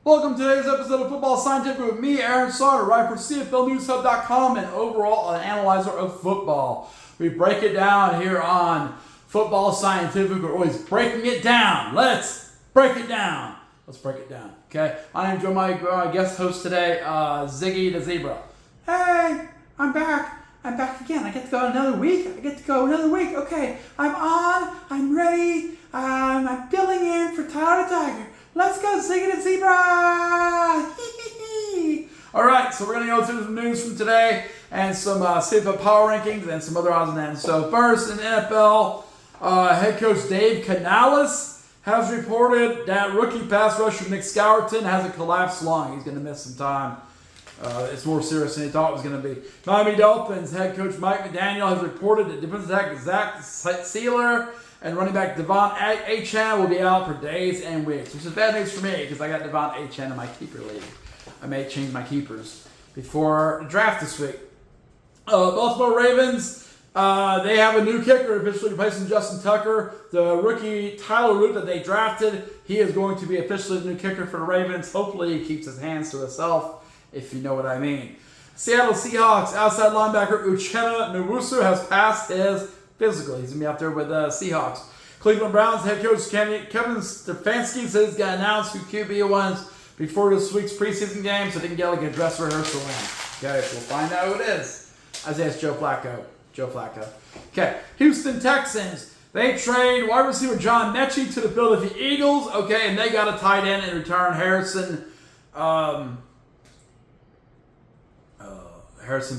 Welcome to today's episode of Football Scientific with me, Aaron Sauter, writer for CFLNewsHub.com and overall an analyzer of football. We break it down here on Football Scientific. We're always breaking it down. Let's break it down. Let's break it down. Okay, I am joined by my guest host today, Ziggy the Zebra. Hey, I'm back. I'm back again. I get to go another week. Okay, I'm on. I'm ready. I'm filling in for Tyler the Tiger. Let's go, Ziggy the Zebra! All right, so we're going to go through the news from today and some CFL Power Rankings and some other odds and ends. So first, in the NFL, head coach Dave Canales has reported that rookie pass rusher Nick Scourton has a collapsed lung. He's going to miss some time. It's more serious than he thought it was going to be. Miami Dolphins head coach Mike McDaniel has reported that defensive tackle Zach Sealer and running back Devon Achane will be out for days and weeks, which is bad news for me because I got Devon Achane in my keeper league. I may change my keepers before the draft this week. Baltimore Ravens, they have a new kicker officially replacing Justin Tucker. The rookie Tyler Root that they drafted, he is going to be officially the new kicker for the Ravens. Hopefully he keeps his hands to himself, if you know what I mean. Seattle Seahawks outside linebacker Uchenna Nwosu has passed his physical. He's going to be out there with the Seahawks. Cleveland Browns head coach Kevin Stefanski says he's going to announce who QB wins before this week's preseason game so they can get like a dress rehearsal in. Okay, we'll find out who it is. Isaiah, it's Joe Flacco. Okay, Houston Texans. They trade wide receiver John Metchie to the Philadelphia Eagles. Okay, and they got a tight end in return, Harrison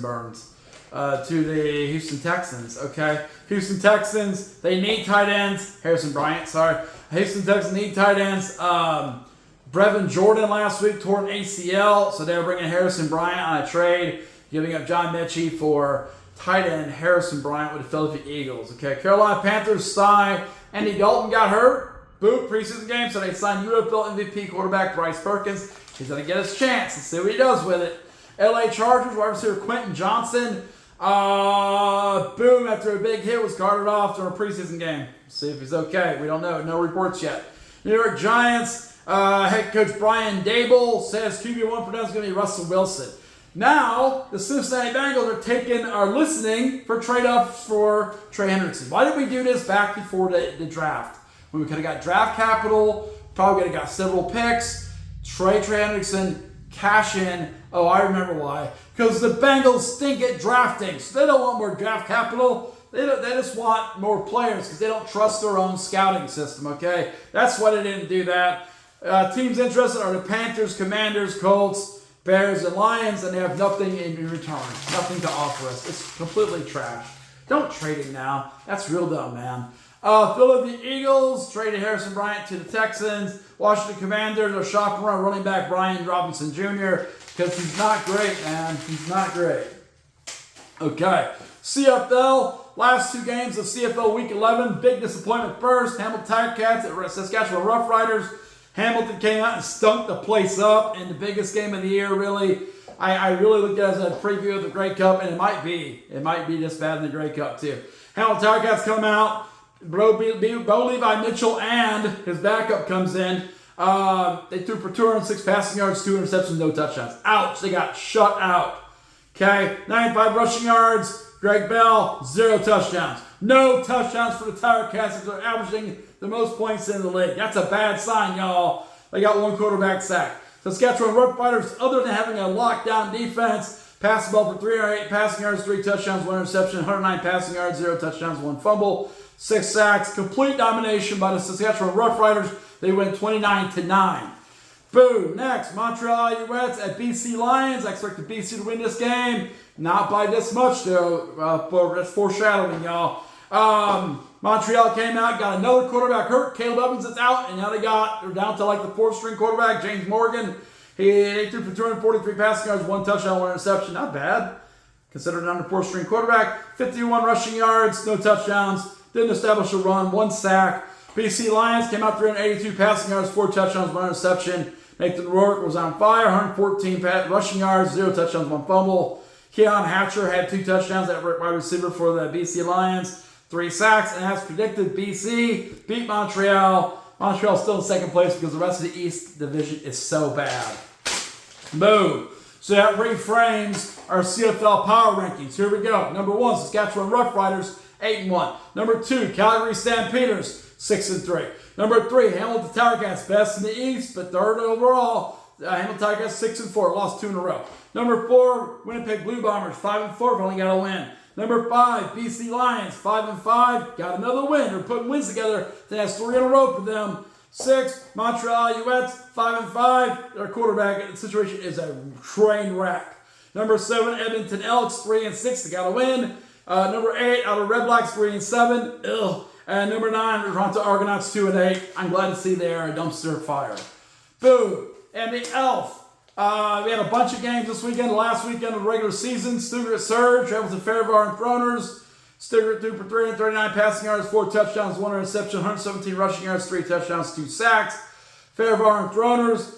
Burns. To the Houston Texans, okay? Houston Texans, they need tight ends. Houston Texans need tight ends. Brevin Jordan last week tore an ACL, so they were bringing Harrison Bryant on a trade, giving up John Metchie for tight end Harrison Bryant with the Philadelphia Eagles, okay? Carolina Panthers sign Andy Dalton got hurt. Boot preseason game, so they signed UFL MVP quarterback Bryce Perkins. He's going to get his chance. Let's see what he does with it. LA Chargers wide receiver Quentin Johnson. Boom, after a big hit, was carted off during a preseason game. See if he's okay. We don't know. No reports yet. New York Giants head coach Brian Dable says QB1 for them is going to be Russell Wilson. Now, the Cincinnati Bengals are listening for trade-offs for Trey Hendrickson. Why did we do this back before the draft? When we could have got draft capital, probably could have got several picks. Trey Hendrickson, cash in. Oh, I remember why. Because the Bengals stink at drafting. So they don't want more draft capital. They just want more players because they don't trust their own scouting system, okay? That's why they didn't do that. Teams interested are the Panthers, Commanders, Colts, Bears, and Lions, and they have nothing in return. Nothing to offer us. It's completely trash. Don't trade him now. That's real dumb, man. Philadelphia Eagles traded Harrison Bryant to the Texans. Washington Commanders are shopping around running back Brian Robinson Jr. because he's not great, man. He's not great. Okay. CFL, last two games of CFL Week 11. Big disappointment first. Hamilton Tiger-Cats at Saskatchewan Roughriders. Hamilton came out and stunk the place up in the biggest game of the year, really. I really looked at it as a preview of the Grey Cup, and it might be. It might be this bad in the Grey Cup, too. Hamilton Tiger-Cats come out. Bo Levi Mitchell and his backup comes in. They threw for 206 passing yards, 2 interceptions, no touchdowns. Ouch, they got shut out. Okay, 95 rushing yards. Greg Bell, 0 touchdowns. No touchdowns for the Tiger-Cats. They're averaging the most points in the league. That's a bad sign, y'all. They got 1 quarterback sack. Saskatchewan Roughriders, other than having a lockdown defense, passed the ball for 308 passing yards, 3 touchdowns, 1 interception, 109 passing yards, 0 touchdowns, 1 fumble, 6 sacks. Complete domination by the Saskatchewan Roughriders. They win 29-9. Boom. Next, Montreal Alouettes at BC Lions. I expect the BC to win this game. Not by this much, though. That's foreshadowing, y'all. Montreal came out, got another quarterback hurt. Caleb Evans is out, and now they're down to like the 4th-string quarterback, James Morgan. He threw for 243 passing yards, 1 touchdown, 1 interception. Not bad. Considered under 4th-string quarterback. 51 rushing yards, no touchdowns. Didn't establish a run, 1 sack. BC Lions came out 382 passing yards, 4 touchdowns, 1 interception. Nathan Rourke was on fire, 114 rushing yards, 0 touchdowns, 1 fumble. Keon Hatcher had 2 touchdowns at wide receiver for the BC Lions, 3 sacks, and as predicted, BC beat Montreal. Montreal's still in second place because the rest of the East Division is so bad. Boom. So that reframes our CFL Power Rankings. Here we go. Number 1, Saskatchewan Roughriders, 8-1. Number 2, Calgary Stampeders, 6-3. Number 3, Hamilton Tiger-Cats, best in the East, but third overall. Hamilton Tiger-Cats, 6-4, lost 2 in a row. Number 4, Winnipeg Blue Bombers, 5-4, only got a win. Number 5, BC Lions, 5-5, got another win. They're putting wins together. That's 3 in a row for them. 6, Montreal Alouettes, 5-5. Their quarterback situation is a train wreck. Number 7, Edmonton Elks, 3-6. They got a win. Number 8, out of Red Blacks, 3-7. Ugh. And number 9, Toronto Argonauts, 2-8. I'm glad to see they are a dumpster fire. Boom. And the Elf. We had a bunch of games this weekend. The last weekend of the regular season. Stuttgart Surge, Hamilton Fairbairn and Throners. Stuttgart threw for 339 passing yards, 4 touchdowns, 1 interception, 117 rushing yards, 3 touchdowns, 2 sacks. Fairbairn and Throners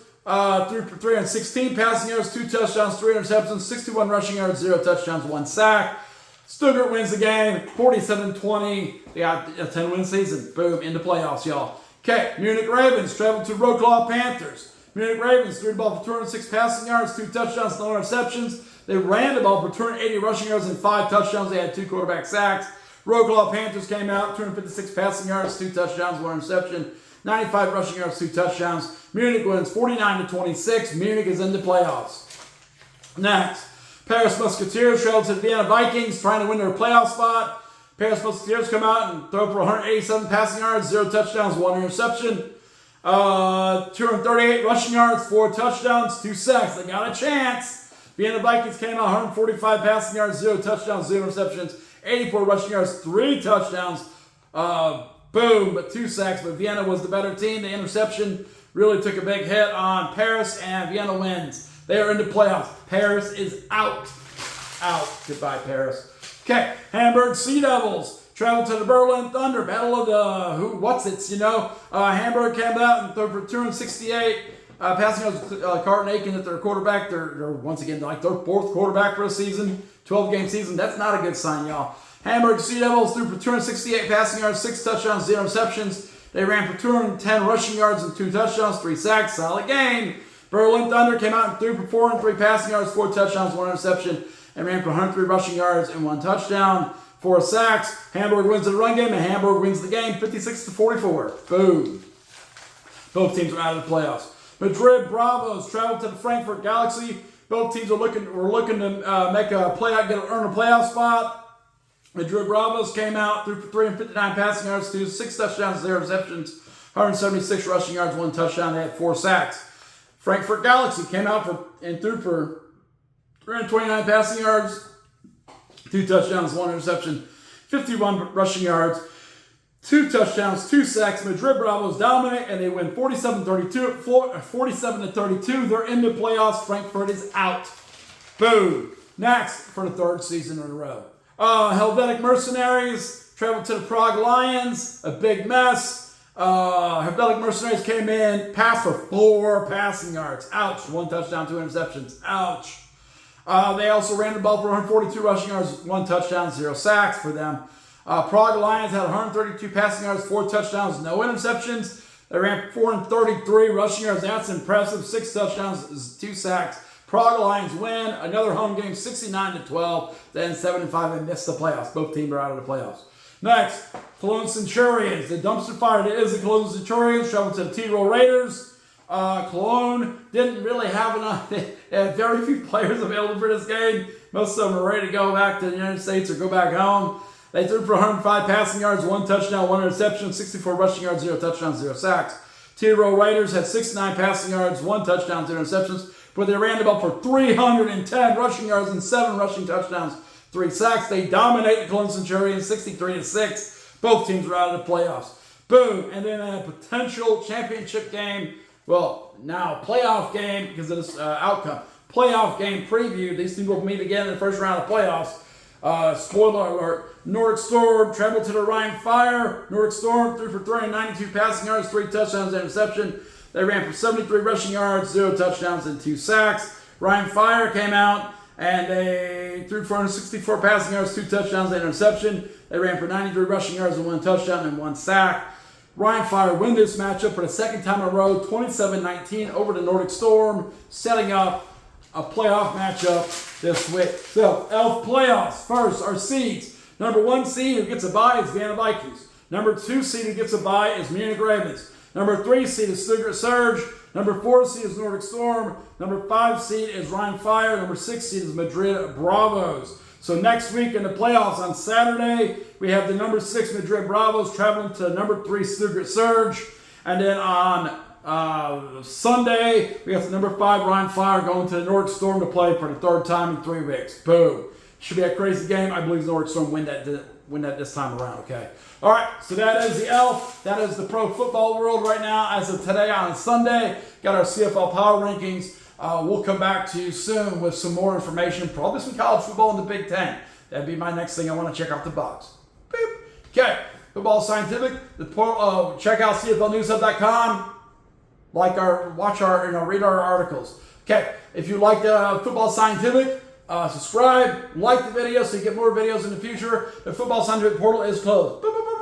threw for 316 passing yards, 2 touchdowns, 3 interceptions, 61 rushing yards, 0 touchdowns, 1 sack. Stuttgart wins the game, 47-20. They got a 10-win season. Boom, in the playoffs, y'all. Okay, Munich Ravens traveled to Wroclaw Panthers. Munich Ravens threw the ball for 206 passing yards, 2 touchdowns, no interceptions. They ran the ball for 280 rushing yards and 5 touchdowns. They had 2 quarterback sacks. Wroclaw Panthers came out, 256 passing yards, 2 touchdowns, 1 interception, 95 rushing yards, 2 touchdowns. Munich wins 49-26. Munich is in the playoffs. Next, Paris Musketeers travel to the Vienna Vikings, trying to win their playoff spot. Paris Musketeers come out and throw for 187 passing yards, 0 touchdowns, 1 interception. 238 rushing yards, 4 touchdowns, 2 sacks. They got a chance. Vienna Vikings came out 145 passing yards, 0 touchdowns, 0 interceptions, 84 rushing yards, 3 touchdowns. Boom, but 2 sacks. But Vienna was the better team. The interception really took a big hit on Paris, and Vienna wins. They are in the playoffs. Paris is out. Out. Goodbye, Paris. Okay, Hamburg Sea Devils travel to the Berlin Thunder. Battle of the what's-its, you know. Hamburg came out and threw for 268 passing yards. Carton Aiken at their quarterback. They're once again like their 4th quarterback for a season, 12-game season. That's not a good sign, y'all. Hamburg Sea Devils threw for 268 passing yards, 6 touchdowns, 0 interceptions. They ran for 210 rushing yards and 2 touchdowns, 3 sacks. Solid game. Berlin Thunder came out and threw for 403 passing yards, 4 touchdowns, 1 interception, and ran for 103 rushing yards and 1 touchdown, 4 sacks. Hamburg wins the run game, and Hamburg wins the game 56-44. Boom. Both teams are out of the playoffs. Madrid Bravos traveled to the Frankfurt Galaxy. Both teams were looking to make a earn a playoff spot. Madrid Bravos came out, threw for 359 passing yards, 6 touchdowns, 0 receptions, 176 rushing yards, 1 touchdown. They had 4 sacks. Frankfurt Galaxy came out and threw for 329 passing yards, 2 touchdowns, 1 interception, 51 rushing yards, 2 touchdowns, 2 sacks. Madrid Bravos dominate, and they win 47-32. 47-32. They're in the playoffs. Frankfurt is out. Boom. Next, for the 3rd season in a row. Helvetic Mercenaries traveled to the Prague Lions. A big mess. Helvetic Mercenaries came in, passed for 4 passing yards. Ouch. 1 touchdown, 2 interceptions. Ouch. They also ran the ball for 142 rushing yards, 1 touchdown, 0 sacks for them. Prague Lions had 132 passing yards, 4 touchdowns, no interceptions. They ran 433 rushing yards. That's impressive. 6 touchdowns, 2 sacks. Prague Lions win another home game, 69-12. Then 7-5 and missed the playoffs. Both teams are out of the playoffs. Next, Cologne Centurions. The dumpster fire that is the Cologne Centurions traveled to the T-Roll Raiders. Cologne didn't really have enough. They had very few players available for this game. Most of them were ready to go back to the United States or go back home. They threw for 105 passing yards, 1 touchdown, 1 interception, 64 rushing yards, 0 touchdowns, 0 sacks. T-Roll Raiders had 69 passing yards, 1 touchdown, 2 interceptions, but they ran the ball for 310 rushing yards and 7 rushing touchdowns, 3 sacks. They dominate the Cologne Centurions 63-6. Both teams are out of the playoffs. Boom. And then a potential championship game. Well, now playoff game because of this outcome. Playoff game preview. These teams will meet again in the first round of playoffs. Spoiler alert. Nordic Storm traveled to the Rhine Fire. Nordic Storm threw for 392 passing yards, 3 touchdowns, and interception. They ran for 73 rushing yards, 0 touchdowns, and 2 sacks. Rhine Fire came out and they threw for 164 passing yards, 2 touchdowns, and interception. They ran for 93 rushing yards and 1 touchdown and 1 sack. Ryan Fire win this matchup for the second time in a row, 27-19 over the Nordic Storm, setting up a playoff matchup this week. So, Elf playoffs. First, our seeds. Number 1 seed who gets a bye is Vienna Vikings. Number 2 seed who gets a bye is Munich Ravens. Number 3 seed is Stuttgart Surge. Number 4 seed is Nordic Storm. Number 5 seed is Ryan Fire. Number 6 seed is Madrid Bravos. So next week in the playoffs on Saturday, we have the number 6 Madrid Bravos traveling to number 3 Stuttgart Surge. And then on Sunday, we have the number 5 Ryan Fire going to the Nordic Storm to play for the 3rd time in 3 weeks. Boom. Should be a crazy game. I believe the Nordic Storm win that this time around, okay? All right, so that is the Elf. That is the pro football world right now as of today on Sunday. Got our CFL Power Rankings. We'll come back to you soon with some more information, probably some college football in the Big Ten. That'd be my next thing I want to check off the box. Boop. Okay, Football Scientific. Check out CFLNewsHub.com. Read our articles. Okay, if you like Football Scientific, subscribe, like the video so you get more videos in the future. The Football Scientific portal is closed. Boop, boop, boop.